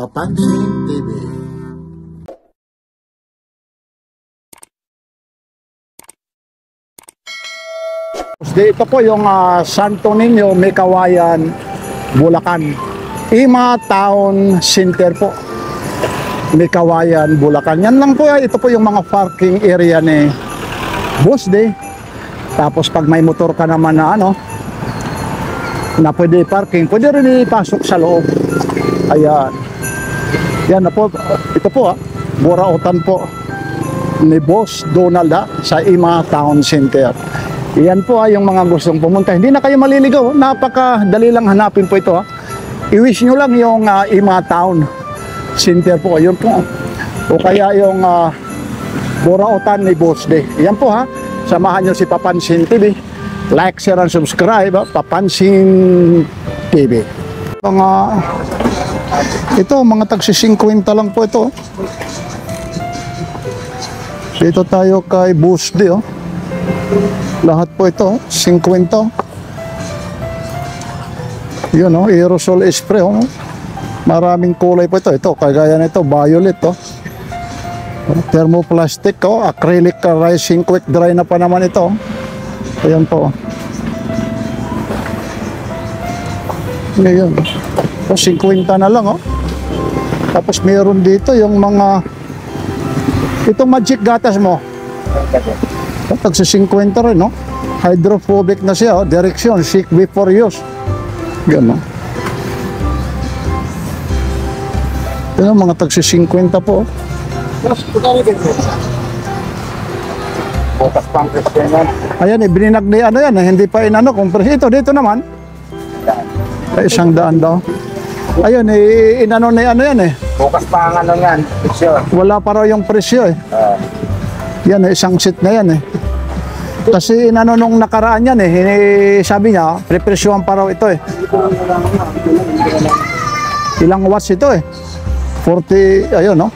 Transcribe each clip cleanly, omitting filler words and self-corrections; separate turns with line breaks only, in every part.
Papansin TV. Ito po yung Santo Niño, May Kawayan, Bulacan. Ima Town Center po. May Kawayan, Bulacan. Yan lang po. Ito po yung mga parking area ni Boss Day. Tapos pag may motor ka naman na na pwede parking, pwede rin ipasok sa loob. Ayan. Yan na po. Ito po burautan po ni Boss Donald sa Ima Town Center. Yan po yung mga gustong pumunta. Hindi na kayo maliligaw. Napakadali lang hanapin po ito. I-wish nyo lang yung Ima Town Center po. Yun po. O kaya yung burautan ni Boss Day. Yan po Samahan nyo si Papansin TV. Like, share, and subscribe. Papansin TV. Mga tagsi 50 lang po ito. Dito tayo kay Boss Day. Lahat po ito 50. Yun aerosol spray. Maraming kulay po ito. Ito kagaya nito violet. Thermoplastic, acrylic rising quick dry na pa naman ito. Ayan po. Ngayon. 50 na lang Tapos meron dito yung mga itong magic gatas mo. Tag sa 50 rin Hydrophobic na siya Direction, seek before use. Gano'n. Ito mga tag sa 50 po.
Bukas pang Christian.
Ayan bininag ni yan hindi pa kung presyo. Dito naman ay 100 daw. Ayun inano na yan
Bukas pa ang yan, presyo.
Wala pa raw yung presyo yan isang seat na yan Kasi nung nakaraan yan sabi niya prepresyohan pa raw ito Ilang watts ito 40 ayun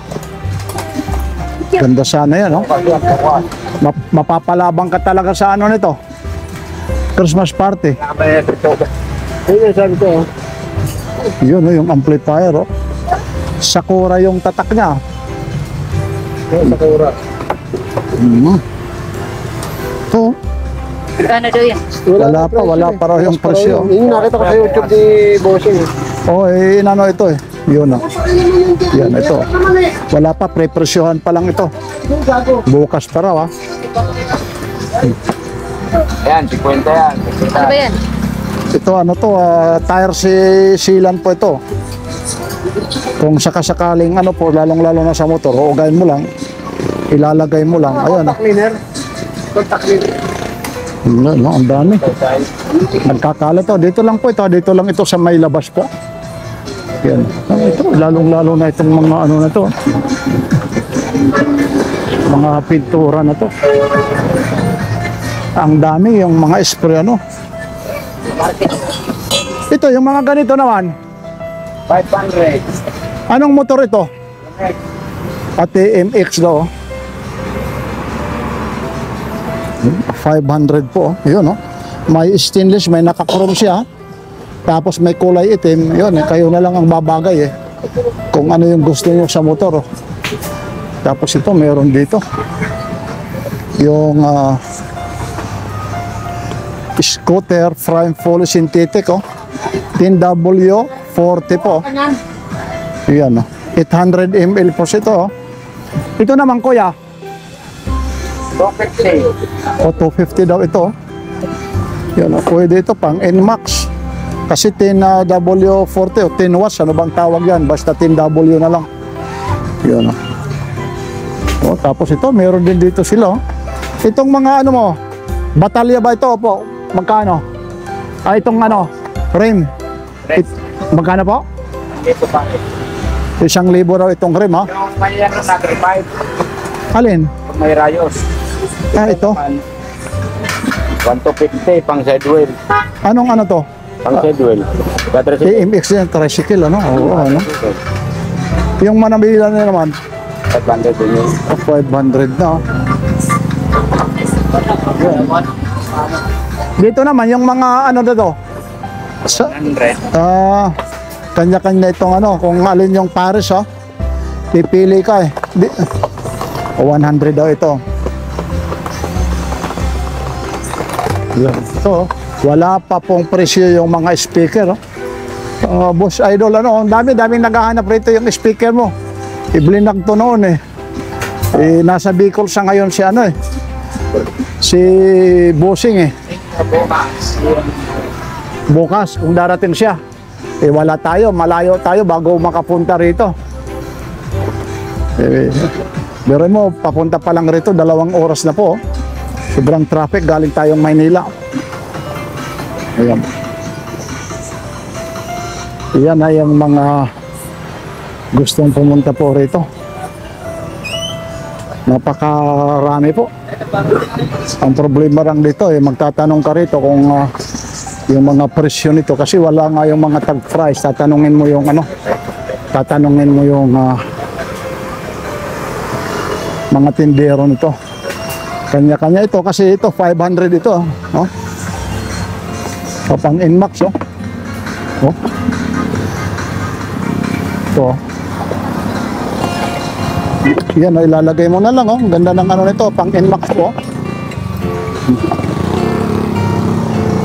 Ganda sana yan Mapapalabang ka talaga sa nito Christmas party.
Sabi ko
Yun yung amplifier Sakura yung tatak niya.
Sakura.
Ito.
Kano daw yan?
Wala pa raw yung presyo.
Yung nakita ko sa YouTube ni Bossing
inano ito Yun Yan ito. Wala pa, pre-presyohan pa lang ito. Bukas pa raw
Yan, 50 yan.
Ano ba yan?
Ito tire sealant po ito. Kung sakasakaling po, lalong-lalo na sa motor, uugayin mo lang, ilalagay mo lang. Ayun.
Contact cleaner.
Ang dami. Nagkakalat dito lang po ito. Dito lang ito sa may labas po. Yan. Ito, lalong-lalo na itong mga na to. Mga pintura na to. Ang dami yung mga spray Ito, yung mga ganito naman.
500.
Anong motor ito? MX daw. 500 po. Yun May stainless, may naka-chrome siya. Tapos may kulay itim. Yun kayo na lang ang babagay kung ano yung gusto niyo sa motor Tapos ito, meron dito. Yung scooter frame fully synthetic 10W40 po. Yan 800 ml po ito Ito naman kuya
250.
250 daw ito. Yan pwede ito pang NMAX. Kasi 10W40 10 watts ano bang tawag yan? Basta 10W na lang. Yan tapos ito meron din dito sila Itong mga mo batalya ba ito po? Magkano? Itong rim. Magkano po?
Ito pa.
1,000 raw itong rim
Yung may na 35.
Alin?
May rayos.
Ito.
1,250 pang sidewheel.
Anong to?
Pang sidewheel.
TMX yan, tricycle Oo Yung manabila na naman
500 din yun.
500 na Dito naman yung mga dito.
100.
kanya-kanya itong ano, kung alin yung pares, oh. Pipili ka eh. 100 daw ito. Yan. Ito, wala pa pong presyo yung mga speaker, oh. Boss Idol, ano, ang daming naghahanap rito yung speaker mo. Iblinag to noon eh. Nasa Bicol sa ngayon si ano eh. Si Bossing eh. Bukas kung darating siya. Wala tayo, malayo tayo bago makapunta rito. Pero mo, papunta pa lang rito, 2 oras na po. Sobrang traffic, galing tayong Maynila. Ayan. Yan ay ang mga gustong pumunta po rito. Napakarami po. Ang problema lang dito magtatanong ka rito kung yung mga presyo nito kasi wala nga yung mga tag price. Tatanungin mo yung ano, tatanungin mo yung mga tindero nito. Kanya-kanya ito kasi ito 500 ito, no? Pang Inmax, oh. Oh. Ito. Yan, ilalagay mo na lang, oh. Ganda ng ano nito, pang Inmax po.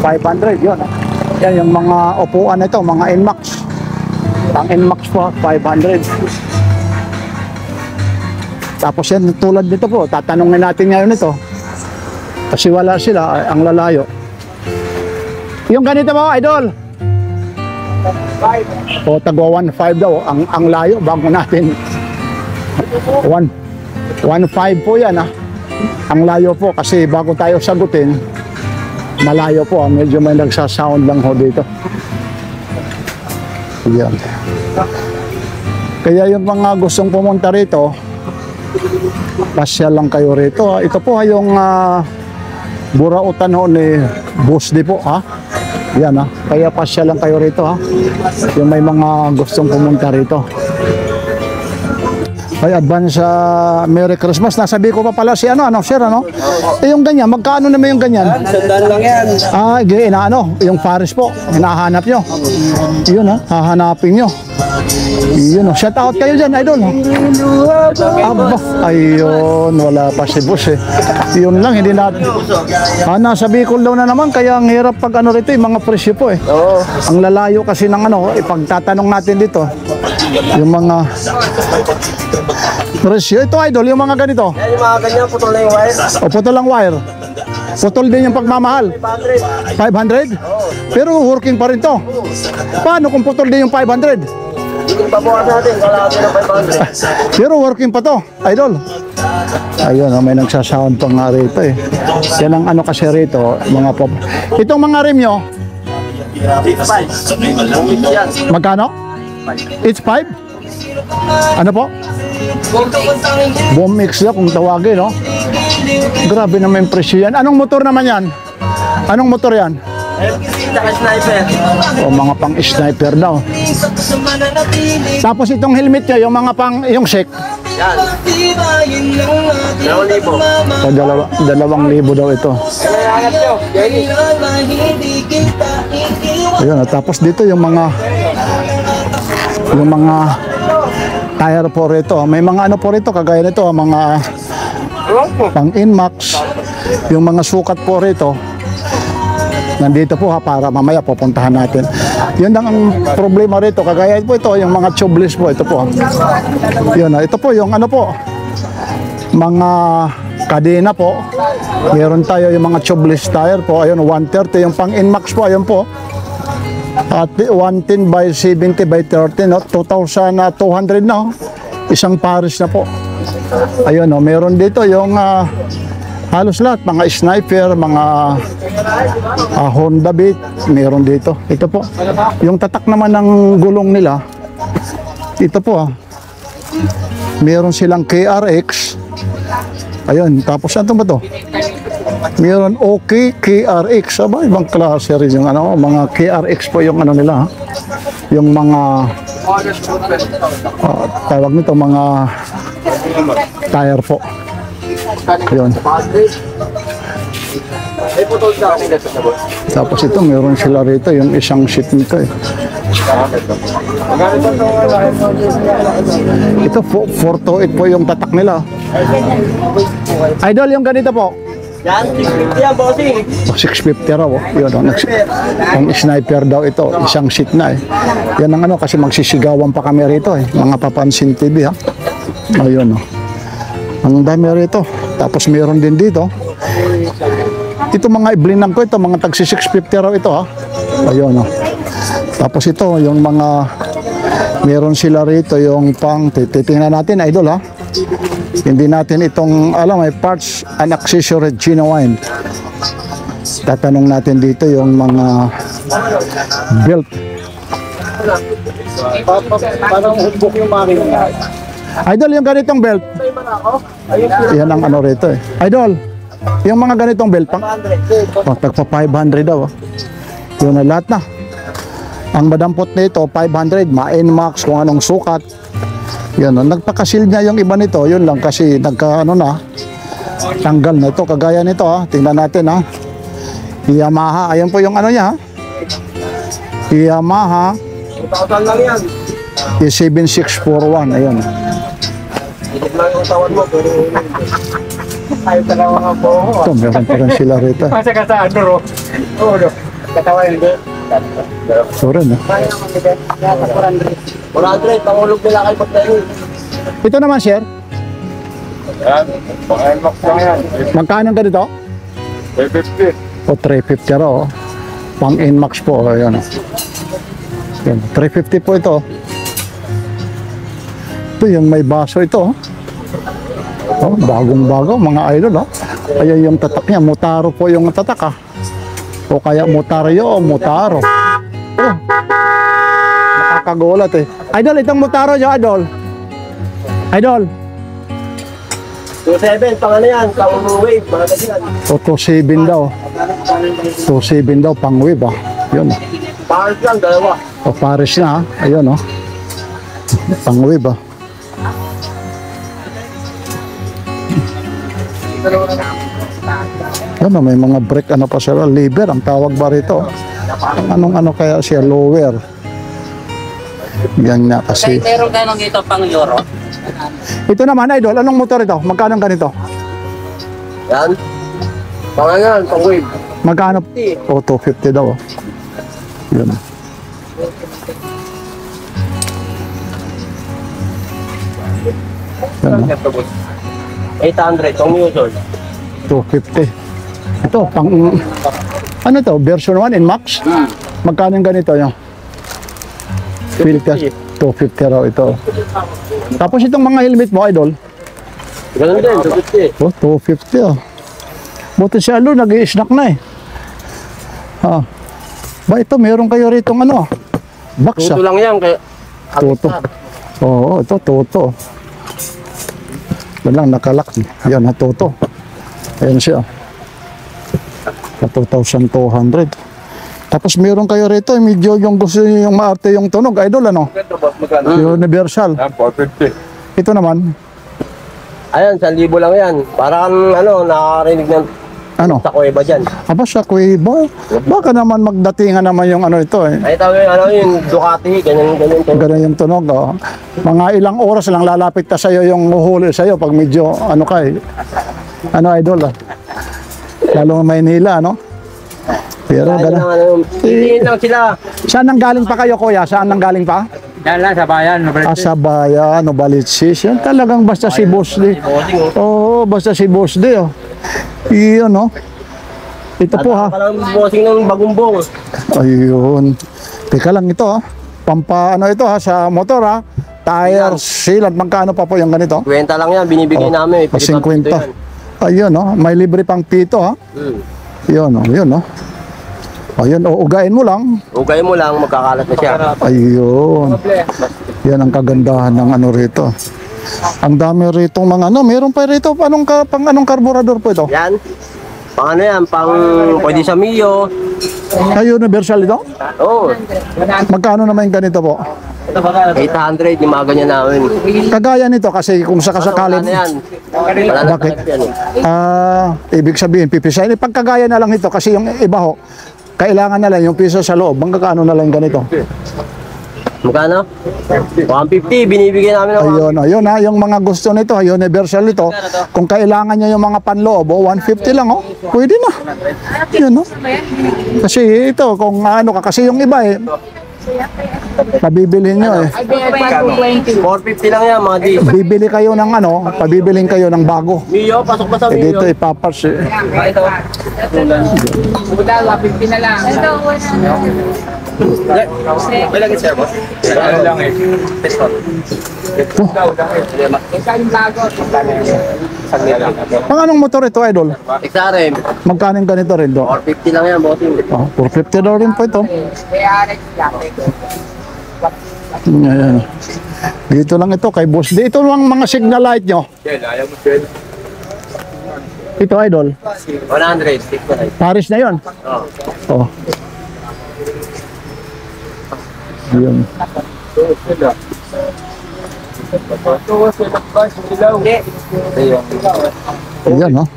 500, yun. Yan yung mga upuan nito, mga Inmax. Pang Inmax po, 500. Tapos yan, tulad nito po, tatanungin natin ngayon ito. Kasi wala sila, ang lalayo. Yung ganito mo, Idol. O, tagwa 1.5 daw, ang layo, bago natin. 1.5 po yan, ha. Ang layo po, kasi bago tayo sagutin, malayo po, medyo may nagsasound lang ho dito. Yan. Kaya yung mga gustong pumunta rito, pasya lang kayo rito. Ito po yung burautan ho ni Busdi po, ha. Yan, ha. Kaya pasya lang kayo rito, ha. Yung may mga gustong pumunta rito. Ay, advance Merry Christmas. Nasabi ko pa pala si ano, sir, ano? Yung ganyan, magkano naman yung ganyan?
Sandaan lang yan.
Yung Paris po, hinahanap nyo. Yun, ha, hahanapin nyo. Yun, shout out kayo dyan, Idol. Aba, ayun, wala pa si boss eh. Yun lang, hindi natin. Nasa Bicol daw na naman, kaya ang hirap pag ano rito, yung mga presyo po eh.
Oo.
Ang lalayo kasi ng ano, ipagtatanong natin dito, yung mga presyo. Ito, Idol, yung mga ganito.
Yan yung mga ganyan, putol na yung wire.
O, putol lang wire. Putol din yung pagmamahal. 500? Pero working pa rin to. Paano kung putol din yung 500?
Pabukas natin, kalahati ng 500.
Pero working pa to, Idol. Ayun, may nagsasound pa nga rito eh. Yan ang ano kasi rito, mga pop. Itong mga rim nyo, magkano? It's 5? Ano po? Boom mix na kung tawagin, no? Grabe naman yung presyo yan. Anong motor naman yan? Anong motor yan?
Sniper.
O, mga pang sniper daw. Tapos itong helmet niya, yung mga pang, yung shake.
Yan. 2,000.
O, 2,000 daw ito.
Kailangan nyo.
Ayun, tapos dito yung mga tire po rito. May mga ano po rito, kagaya nito, mga pang Inmax. Yung mga sukat po rito, nandito po ha, para mamaya pupuntahan natin. Yun lang ang problema rito. Kagaya po ito, yung mga tubeless po, ito po. Yun, ito po yung ano po, mga kadena po. Meron tayo yung mga tubeless tire po. Ayun, 130. Yung pang Inmax po, ayun po. At 110 by 70 by 30, no? 2,200 na, no? Isang pares na po. Ayun, no? Meron dito yung halos lahat, mga sniper, mga Honda Beat, meron dito. Ito po, yung tatak naman ng gulong nila, ito po, meron silang KRX. Ayun, tapos ano ba to? Meron OK KRX. Aba, ibang klase rin yung ano, mga KRX po yung ano nila, ha? Yung mga tawag nito, mga tire po. Ayun. Tapos ito, meron sila rito yung isang sheet nito eh. Ito, 428 po yung tatak nila. Idol, yung ganito po.
Yan, 650 yan, bossing.
650 raw. Yun, ang sniper daw ito. Isang seat na eh. Yan ang ano, kasi magsisigawan pa kami rito eh. Mga Papansin TV ha. Ayun oh. Ang dami rito. Tapos meron din dito. Ito mga iblinang ko ito. Mga tagsi 650 raw ito ha. Ayun oh. Tapos ito, yung mga meron sila rito yung pang titingnan natin idol ha. Hindi natin itong alam may parts and accessory genuine. Tatanong natin dito yung mga belt.
Parang humbok yung makina.
Idol, yung ganitong belt. Yan ang ano rito eh. Idol, yung mga ganitong belt pang tagpa 500 daw. Yun na lahat na. Ang madampot nito 500, ma-NMAX kung anong sukat. Yan, nagpakasil niya yung iba nito, yun lang kasi nagka ano na, tanggal na ito, kagaya nito ha, tingnan natin ha. Yamaha, ayan po yung ano niya ha. Yamaha
2,000 lang yan.
E7641, ayun.
Higit lang yung tawan mo, pero ayaw talaga mga po.
Ito, meron pa rin sila rito.
Masa ka sa ano, ro? Oo, no. Katawan hindi.
Sorry no.
400, pangulog nila kay Pagdayo.
Ito naman sir,
Yan, pang-NMAX lang yan.
magkano ka dito?
350.
O 350 raw. Pang NMAX po, ayun. Yan, 350 po ito. Ito yung may baso ito. Oh, bagong-bago mga idol. Oh. Ayan yung tatak niya. Mutaro po yung tatak. O kaya Mutaryo o Mutaro. Oh. Nakakagulat eh. Idol, itong Mutaro nyo, Idol. Idol.
27, pang ano yan, pang wave, mga ganyan.
O 27 daw. 27 daw pang wave ah. Yun.
Pares lang, dalawa.
O Paris na ah. Ayun oh. Pang wave ah. Ano, may mga brake ano pa sila, lever ang tawag ba rito? Anong ano kaya siya, lower. Yan na kasi.
Meron ganong ito pang euro.
Ito naman idol, anong motor ito? Magkano ganito?
Yan. Pang ano yan, pang wave.
Magkano? O 250 daw. Oh. Yun. Yan, oh.
800, pang Newton.
250. Ito, pang... Ano to? Version 1 in Max? Magkano yung ganito nyo? Filter. 250 raw ito. Tapos itong mga helmet mo, idol?
Ganun din, 250.
Oh, 250 oh. Buti si Alo, nag-i-snack na eh. Ha. Ba ito, meron kayo rito ano? Box
Tuto
ah.
lang yan, kaya...
Toto. Oo, ito, toto. Yan lang, nakalak. Yan, na toto. Ayan siya. Na 2,200. Tapos meron kayo rito, medyo yung gusto nyo yung maarte yung tunog, idol ano?
Ito boss, magkano?
Universal.
Yan, 450.
Ito naman,
Ayan, 1,000 lang yan. Parang ano, nakakarinig ng
ano?
sa kuweba dyan.
Aba sa Kuweba, baka naman magdatingan naman yung ano ito eh.
Ay, tawag yung ano, yung Ducati, ganyan.
Ganun yung tunog. Oh. Mga ilang oras lang lalapit na sa'yo yung uhuli sa'yo pag medyo ano ka eh. Ano idol ah. Lalo Maynila, no? Pero
Ayun
gano'n.
lang, ano, hindi lang sila.
Saan nang galing pa kayo, kuya? Saan nang galing pa?
Yan lang sa bayan.
Sa bayan, no, Balitsis. Yan talagang basta si Boss D. Oo, basta si Boss D. Oh. Iyon, no? Ito po ha.
Parang bossing ng bagumbong.
Ayun. Teka lang ito ha. Pampa ano ito ha sa motor ha. Tire sealant. Magkano pa po yung ganito?
20 lang yan, binibigay namin.
Pa 50. Ayun, no? May libre pang pito ha. Yun, no? Yun, no? Ayun, uugain mo lang.
Ugay mo lang, magkakalat na siya.
Ayun. Yan ang kagandahan ng ano rito. Ang dami rito mga ano. Meron pa rito pang anong karburador po ito?
Yan. Pang ano yan, pang pwede sa Mio.
Ay, universal ito?
Oo.
Magkano naman yung ganito po?
800, yung mga ganyan namin.
Kagaya nito kasi kung
Wala
sakasakalin.
na yan. Wala na
Bakit?
type yan eh.
Ibig sabihin, pipisahin. Pagkagaya na lang ito kasi yung iba ho, kailangan na lang yung piso sa loob. Magkano na lang ganito?
Magkano? 150, binibigyan namin ng
Ayun ha, yung mga gusto nito, universal ito. Kung kailangan nyo yung mga panloob, 150 lang oh. Pwede na. Yun oh. Kasi ito, kung ano ka, kasi yung iba eh, pabibilhin nyo eh.
450 lang yan, mga di.
Bibili kayo ng ano, pabibilhin kayo ng bago.
Mio, pasok ba sa
Eh
Mio?
dito ipapars eh.
Ito.
Wala, 50 na lang.
May lagi sir, boss?
Ano lang eh.
Pang anong motor ito, idol?
XRM,
Magkano yung ganito rin do?
450 lang yan, bossing.
Oh, 450 daw rin po ito. Ayan. Dito lang ito kay Boss. Dito lang mga signal light nyo.
Kel, ayaw mo Kel.
Ito, idol.
100, stick ko na.
Paris na yon.
Oh.
Oh. Yun. Ayan, oh.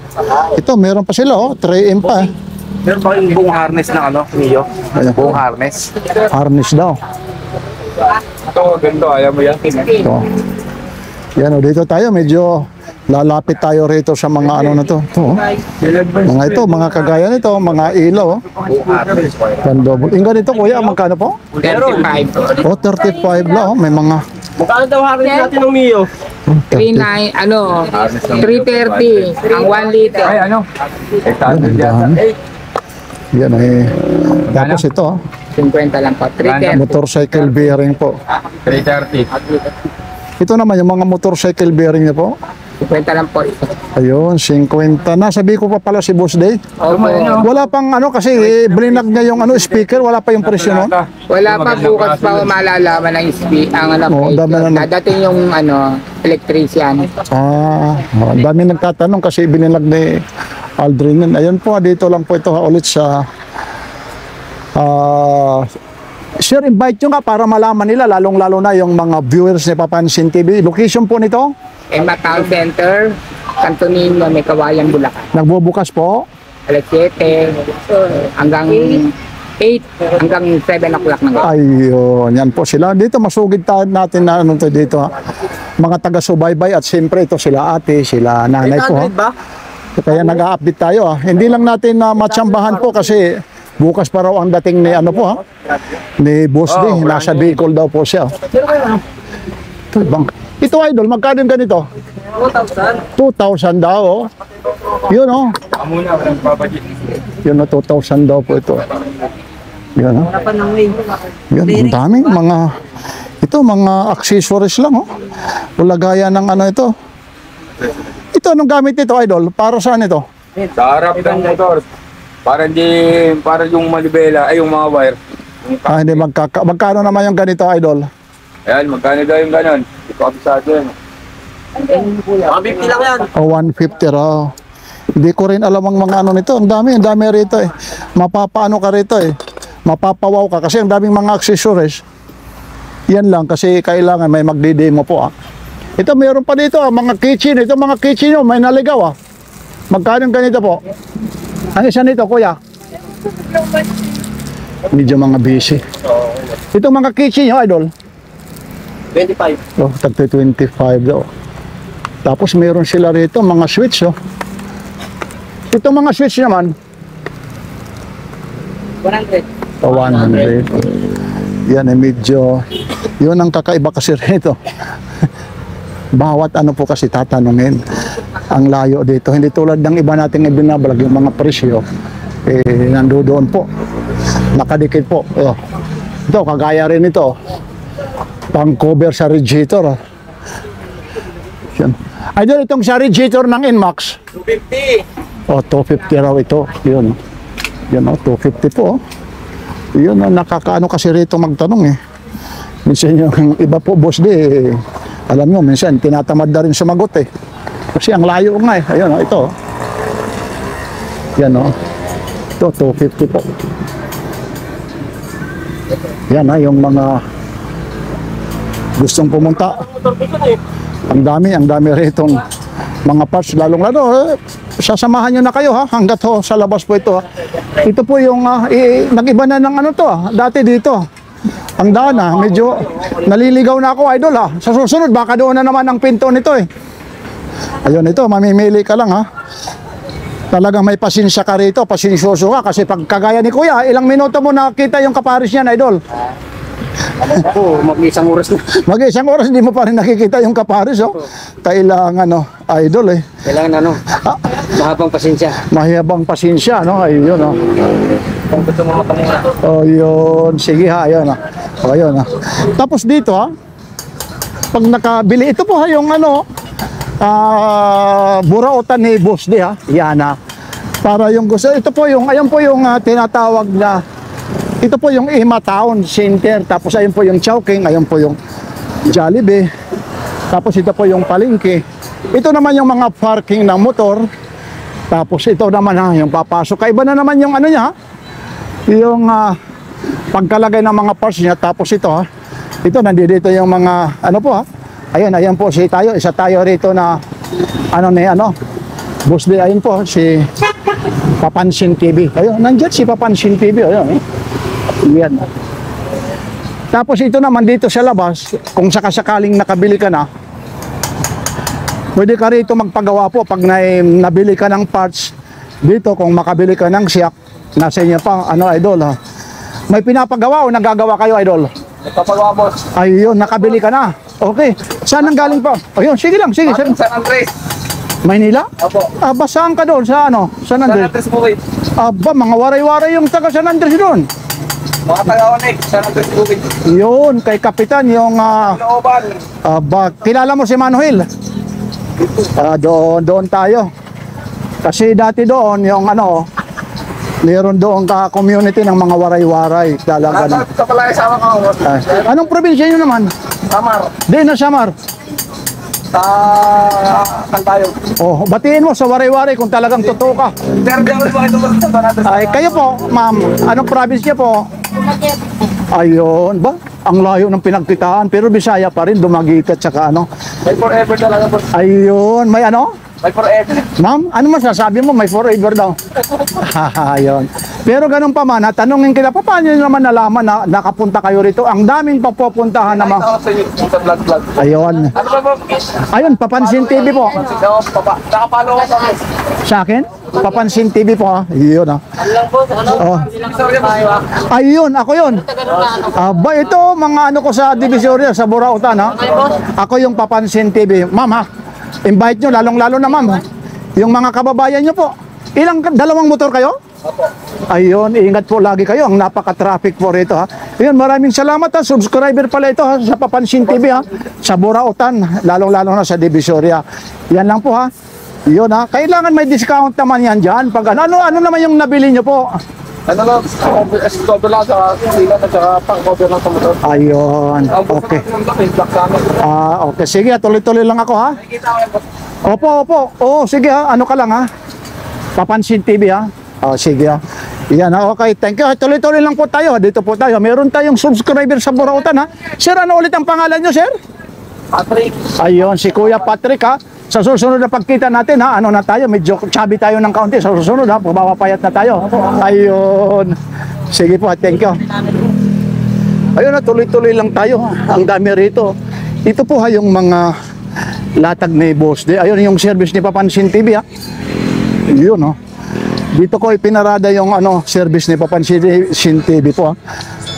Ito, meron pa sila, oh. 3M pa.
Meron ba yung buong harness ng ano, Mio?
Ayan.
Buong harness.
Harness daw.
Ito, ganito, ayaw mo yan.
Ito. Yan, oh. Dito tayo, medyo lalapit tayo rito sa mga ano na to. Ito, oh. Mga ito, mga kagaya nito, mga ilaw, oh.
Buong harness.
Pandouble. Yung ganito, kuya, magkano po?
35.
Oh, 35 lang, oh. May mga
Magkano daw harness natin ng Mio?
39, ano, 330 ang 1 liter.
Ay, ano? 800 yata.
Yan eh. Tapos ito, oh.
50 lang po, 330.
Motorcycle bearing po.
330.
Ito naman yung mga motorcycle bearing niya po.
50 lang po ito.
Ayun, 50. Nasabi ko pa pala si Boss Day.
Opo.
Wala pang ano kasi blinag niya yung ano speaker, wala pa yung presyo nun.
Wala pa, bukas pa malalaman ang ang ano,
Oo, dami na-
dadating yung ano, electrician.
Ang dami nagtatanong kasi binilag ni Aldrin yun. Ayun po, dito lang po ito ulit sa Sir, invite nyo nga para malaman nila, lalong-lalo na yung mga viewers ni Papansin TV. Location po nito,
Emma Town Center, Santo Niño, may Kawayan, Bulacan.
nagbubukas po.
Alas 7 hanggang 8 hanggang 7 o'clock ng gabi.
Ayun, yan po sila. Dito masugid natin na ano to dito ha. Mga taga-subaybay at siyempre ito sila ate, sila nanay ko ha.
800 ba?
Kaya nag-a-update tayo ha. Hindi lang natin na matsambahan po kasi bukas pa raw ang dating ni ano po ha. Ni Boss D, nasa Bicol daw po siya. Ito, ito idol, magkano yung ganito?
2,000.
2,000 daw oh. Yun oh.
Muna, walang babagit.
Yun oh, 2,000 daw po ito. Yun oh. Yan, ang daming mga ito, mga accessories lang oh. Ulagayan ng ano ito. Ito, anong gamit nito idol? Para saan ito?
Sa harap ng motor. Para yung malibela, ay yung mga wire.
Hindi magkano naman yung ganito idol?
Ayan, magkano daw yung ganon? Ito kabisado yun.
150 lang yan.
O 150 raw. Hindi ko rin alam ang mga ano nito. Ang dami rito eh. Mapapaano ka rito eh. Mapapawaw ka kasi ang daming mga accessories. Yan lang kasi kailangan may magdi-demo po ah. Ito meron pa dito ah, mga kitchen. Ito mga kitchen oh, may naligaw ah. Magkano yung ganito po? Ang isa nito kuya? Medyo mga busy. Ito mga kitchen oh, idol.
25.
Oh, tagto 25 daw. Tapos meron sila rito mga switch oh. Ito mga switch naman
100.
100. Yan eh medyo yun ang kakaiba kasi rito. Bawat ano po kasi tatanungin ang layo dito. Hindi tulad ng iba nating ibinablog yung mga presyo eh nandoon po. Nakadikit po. Oh. Ito kagaya rin ito. Pang cover sa radiator. Yan. Ay doon itong sa radiator ng Inmax.
250.
O, 250 raw ito. Yun. Yan o, 250 po. Yun o, nakakaano kasi rito magtanong eh. Minsan yung iba po, boss di, eh, alam nyo, minsan tinatamad na rin sumagot eh. Kasi ang layo nga eh. Ayun o, ito. Yan o. Ito, 250 po. Yan ha, yung mga gustong pumunta. Ang dami ritong mga parts, lalong-lalo. Sasamahan nyo na kayo ha, hanggat ho, sa labas po ito ha. Ito po yung, nag-iba na ng ano to ha, dati dito. Ang daan ah, medyo naliligaw na ako, idol ah. Sa susunod, baka doon na naman ang pinto nito eh. Ayun, ito, mamimili ka lang ha. Talagang may pasensya ka rito, pasensyoso ka. Kasi pag kagaya ni Kuya, ilang minuto mo nakita yung kaparis niyan, idol.
Ako, mag-isang oras na.
Mag-isang oras, hindi mo pa rin nakikita yung kaparis, oh. Kailangan, idol eh.
Kailangan mahabang pasensya.
Mahabang pasensya, no? Ayun, oh.
Kung gusto mo makamura.
Oh, yun. Sige ha, ayun ha. Oh, ayun ha. Tapos dito ha, pag nakabili, ito po ha, yung burautan ni Boss D ha. Yan ha. Para yung gusto, ito po yung, ayun po yung tinatawag na, ito po yung Ima Town Center. Tapos ayun po yung Chowking, ayun po yung Jollibee. Tapos ito po yung palengke. Ito naman yung mga parking ng motor. Tapos ito naman ha, yung papasok. Kaiba na naman yung ano niya ha. Yung pagkalagay ng mga parts niya. Tapos ito ha, ito nandito yung mga ano po ha. Ayan po si tayo, isa tayo rito na Boss D, ayun po si Papansin TV. Ayun, nandiyan si Papansin TV. Ayun, yan. Tapos ito naman dito sa labas, kung sakasakaling nakabili ka na, pwede ka rito magpagawa po pag nabili ka ng parts dito. Kung makabili ka ng siyak, nasa inyo pa, idol ha. May pinapagawa o nagagawa kayo, idol?
Nagpapagawa, boss.
Ayun, nakabili ka na. Okay. Saan ang galing pa? Ayun, sige lang, sige.
San Andres.
Maynila?
Opo.
Aba, saan ka doon? Sa San
San
Andres?
Andres Bukid.
Aba, mga waray-waray yung taga San Andres doon.
Mga taga-onek, San Andres Bukid.
Yun, kay Kapitan, yung
Looban.
aba, kilala mo si Manuel? Doon tayo. Kasi dati doon, yung meron doon ka-community ng mga waray-waray. Talaga na.
Ito pala isama ko.
Anong probinsya nyo naman?
Samar.
Di na Samar.
Sa Kantayo.
Oh, batiin mo sa waray-waray kung talagang totoo ka.
Pero di ako ito San Andres.
Ay, kayo po, ma'am, anong province niya po? Ayun, ba? Ang layo ng pinagkitaan, pero Bisaya pa rin, Dumaguete at saka
May forever talaga, boss.
Ayun, may
May forever.
Ma'am, ano masasabi mo? May forever daw. Ayun. Pero ganun pa man, tanungin kita, paano nyo naman nalaman na nakapunta kayo rito? Ang daming papupuntahan naman.
Nakita ko sa YouTube sa vlog.
Ayun.
Ano ba, boss?
Ayun, Papansin TV po.
Nakapalo ko sa akin.
Sa akin? Papansin TV po ha. Ayun ha. Oh. Ayun, ako yun. Ba ito, mga ko sa Divisoria, sa Burautan ha. Ako yung Papansin TV. Ma'am ha, invite nyo, lalong-lalo na ma'am. Yung mga kababayan nyo po. Dalawang motor kayo? Ayun, ingat po lagi kayo. Ang napaka-traffic po rito ha. Ayun, maraming salamat ha. Subscriber pala ito ha, sa Papansin TV ha. Sa Burautan, lalong-lalo na sa Divisoria. Yan lang po ha. Yun ha. Kailangan may discount naman yan dyan. Pag ano naman yung nabili nyo po?
Ano lang, cover lang sa sila at saka pang-cover lang sa motor.
Ayun,
Ang bukas
okay.
ng black sa amin.
Okay, sige, tuloy-tuloy lang ako ha.
Nakikita ko yan, boss.
Opo. Oo, sige ha, ano ka lang ha. Papansin TV ha. Sige ha. Yan ha, okay, thank you. Tuloy-tuloy lang po tayo, dito po tayo. Meron tayong subscriber sa Burautan ha. Sir, ano ulit ang pangalan nyo, sir?
Patrick.
Ayun, si Kuya Patrick ha. Sa susunod na pagkita natin ha, na tayo, medyo chubby tayo ng kaunti. Sa susunod ha, pababapayat na tayo. Ayun. Sige po, thank you. Ayun na, tuloy-tuloy lang tayo. Ang dami rito. Ito po ha, yung mga latag ni Boss D. Ayun, yung service ni Papansin TV ha. Yun ha. Dito ko ipinarada yung service ni Papansin TV po ha.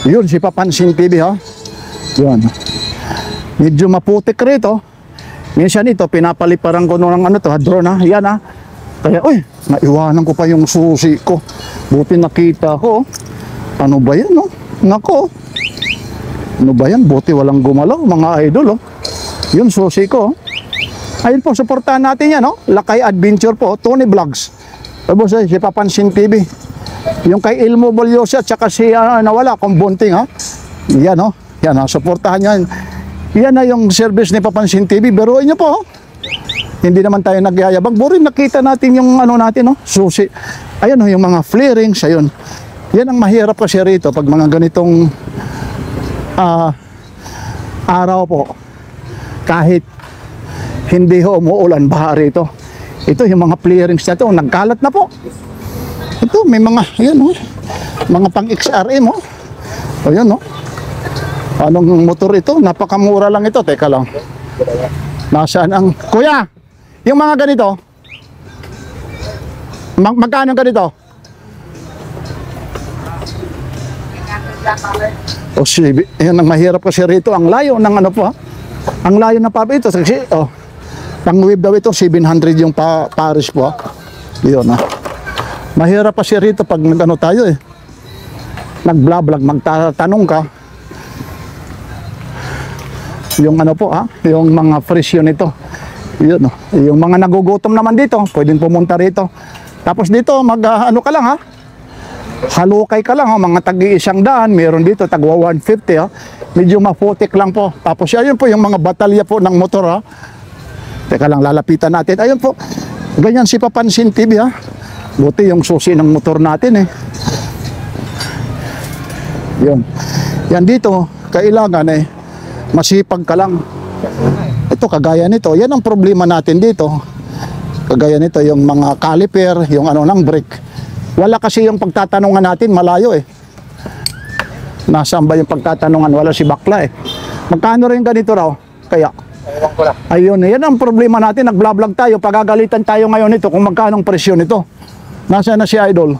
Yun, si Papansin TV ha. Yun. Medyo maputik rito. Minsan ito, pinapaliparan ko ng drone ha. Yan ha. Kaya, naiwanan ko pa yung susi ko. Buti nakita ko. Ano ba yan, no? Nako. Ano ba yan? Buti walang gumalaw, mga idol, oh. Yun, susi ko. Ayun po, supportahan natin yan, no? Lakay Adventure po, Tony Vlogs. Tapos, si Papansin TV. Yung kay Ilmo Bolyosi at saka si, nawala, kung bunting, ha? Yan, no? Yan, ha? Supportahan yan. Yan na yung service ni Papansin TV. Biruin nyo po. Hindi naman tayo nagyayabag. Burin nakita natin yung natin, no? Susi. Ayan, yung mga flarings. Ayun. Yan ang mahirap kasi rito pag mga ganitong araw po. Kahit hindi umuulan baha rito. Ito yung mga flarings na ito. Nagkalat na po. Ito may mga, ayan, mga pang XRM, oh. Ayan, no? Anong motor ito? Napakamura lang ito. Teka lang. Nasaan ang... Kuya, yung mga ganito, magkano ganito? O yan ang mahirap kasi rito. Ang layo ng ano po ha. Ang layo ng papi ito. Kasi, pang wave daw ito, 700 yung Paris po ha. Yun ha. Mahirap kasi rito pag nag-ano tayo eh. Nag-vlog, magtatanong ka. Yung ano po ha, yung mga presyo nito. Yun, yung mga nagugutom naman dito, pwedeng pumunta rito. Tapos dito, ano ka lang ha, halukay ka lang ha, mga tagi-100, meron dito, tagwa 150 ha. Medyo maputik lang po. Tapos ayun po yung mga batalya po ng motor ha. Teka lang, lalapitan natin. Ayun po, ganyan si Papansin TV ha. Buti yung susi ng motor natin eh. Yun. Yan dito, kailangan eh, masipag ka lang. Ito kagaya nito, yan ang problema natin dito. Kagaya nito yung mga caliper, yung ano ng brake. Wala kasi yung pagtatanungan natin, malayo eh. Nasaan ba yung pagtatanungan? Wala si bakla eh. Magkano rin ganito raw? Kaya ayun, yan ang problema natin. Nag-vlog tayo, pagagalitan tayo ngayon nito kung magkano ang presyo nito. Nasaan na si Idol?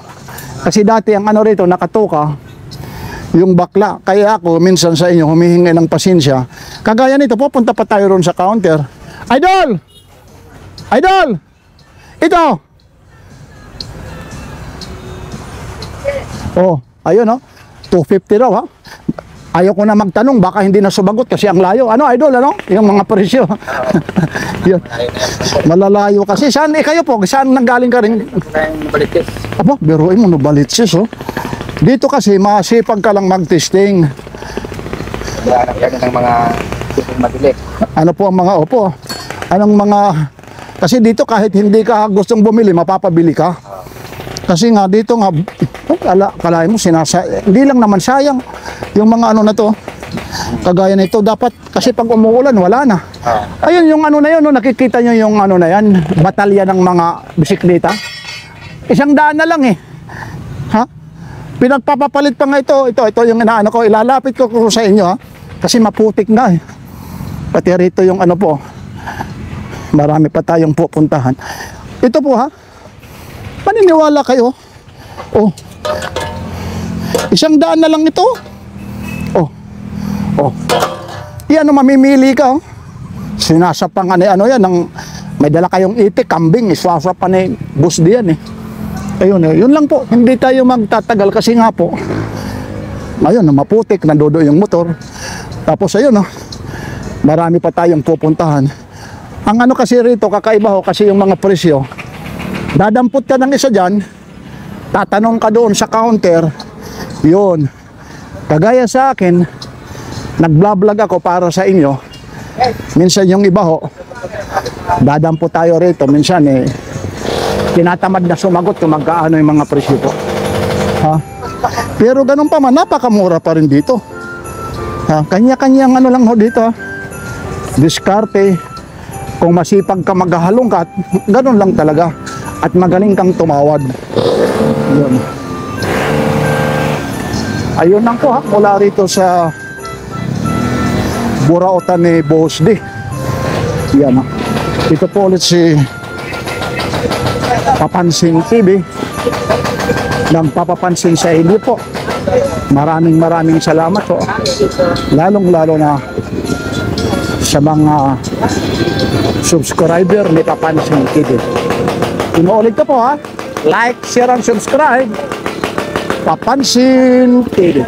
Kasi dati ang ano rito nakatuka yung bakla. Kaya ako minsan sa inyo humihingi ng pasensya. Kagaya nito, pupunta pa tayo ron sa counter. Idol! Idol! Ito! Oh, ayun oh. 250 raw ha. Ayaw ko na magtanong, baka hindi na sumagot kasi ang layo. Ano Idol, ano? Yung mga presyo. Yun. Malalayo kasi. Saan kayo po? Saan nanggaling ka rin?
Balitis.
Apo, biruin mo, Novaliches oh. Dito kasi masipag ka lang mag-testing.
Yan ang mga mabili.
Ano po ang mga opo? Anong mga... Kasi dito kahit hindi ka gustong bumili, mapapabili ka. Kasi nga dito nga, kalahin mo, hindi lang naman sayang yung mga ano na to. Kagaya nito, dapat, kasi pag umuulan, wala na. Ayun, yung ano na yun, no, nakikita nyo yung ano na yan, batalya ng mga bisikleta. 100 na lang eh. Ha? Pinagpapapalit pa nga ito yung inaano ko, ilalapit ko sa inyo ha. Kasi maputik na eh. Pati rito yung ano po, marami pa tayong pupuntahan. Ito po ha, paniniwala kayo. Oh, 100 na lang ito. Oh, yan mamimili ka oh. Sinasapangan ano yan, may dala kayong itik, kambing, iswasapan ni bus diyan eh. Ayun, yun lang po. Hindi tayo magtatagal kasi nga po, ayun, maputik, nandodo yung motor. Tapos ayun, marami pa tayong pupuntahan. Ang ano kasi rito, kakaiba ho, kasi yung mga presyo, dadampot ka ng isa dyan, tatanong ka doon sa counter, yun. Kagaya sa akin, nag-vlog ako para sa inyo. Minsan yung iba ho, dadampot tayo rito, minsan eh, tinatamad na sumagot kung magkaano yung mga presyo po. Ha? Pero ganun pa man, napakamura pa rin dito. Ha? Kanya-kanyang ano lang ho dito. Ha? Diskarte. Kung masipag ka maghahalongkat, ganun lang talaga. At magaling kang tumawad. Yun. Ayun lang po ha, mula rito sa Burautan ni Boss D. Yan ha. Ito po ulit si Papansin TV. Nagpapapansin sa inyo po. Maraming salamat po. Lalong-lalo na sa mga subscriber ni Papansin TV. Inuulit ko po ha. Like, share, and subscribe. Papansin TV.